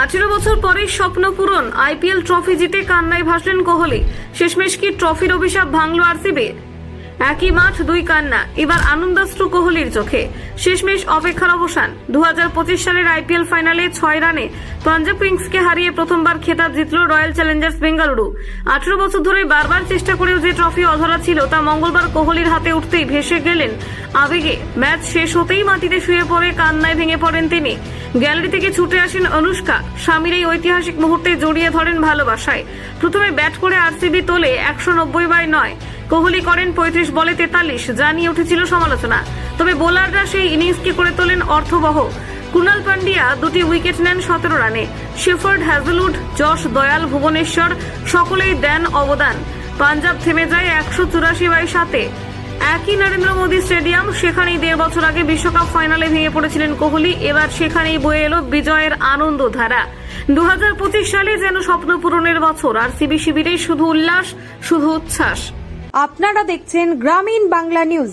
18 বছর পরে স্বপ্ন পূরণ, আইপিএল ট্রফি জিতে কান্নায় ভাসলেন কোহলি। শেষমেশ কি ট্রফির অভিশাপ ভাঙলো আরসিবি? একই মাঠ, দুই কান্না, এবার আনন্দাশ্রু কোহলির চোখে। শেষমেশ অপেক্ষার অবসান। 2025 সালের আইপিএল ফাইনালে 6 রানে পাঞ্জাব কিংসকে হারিয়ে প্রথমবার খেতাব জিতল রয়্যাল চ্যালেঞ্জার্স বেঙ্গালুরু। 18 বছর ধরে বারবার চেষ্টা করেও যে ট্রফি অধরা ছিল তা মঙ্গলবার কোহলির হাতে উঠতেই ভেসে গেলেন আবেগে। ম্যাচ শেষ হতেই মাটিতে শুয়ে পড়ে কান্নায় ভেঙে পড়েন তিনি। গ্যালারি থেকে ছুটে আসেন অনুষ্কা, স্বামীর এই ঐতিহাসিক মুহূর্তে জড়িয়ে ধরেন ভালোবাসায়। প্রথমে ব্যাট করে আরসিবি তোলে 190/9। কোহলি করেন 35 বলে 43, যা নিয়ে উঠেছিল সমালোচনা। তবে বোলাররা সেই ইনিংসকে করে তোলেন অর্থবহ। কুনাল পান্ডিয়া 2টি উইকেট নেন 17 রানে। শেফার্ড, হ্যাজেলউড, যশ দয়াল, ভুবনেশ্বর সকলেই দেন অবদান। পাঞ্জাব থেমে যায় 184/7। একই নরেন্দ্র মোদী স্টেডিয়াম, সেখানেই 1.5 বছর আগে বিশ্বকাপ ফাইনালে ভেঙে পড়েছিলেন কোহলি। এবার সেখানেই বয়ে এলো বিজয়ের আনন্দধারা। 2025 সালে যেন স্বপ্ন পূরণের বছর। আরসিবি শিবিরে শুধু উল্লাস, শুধু উচ্ছ্বাস। আপনারা দেখছেন গ্রামীণ বাংলা নিউজ।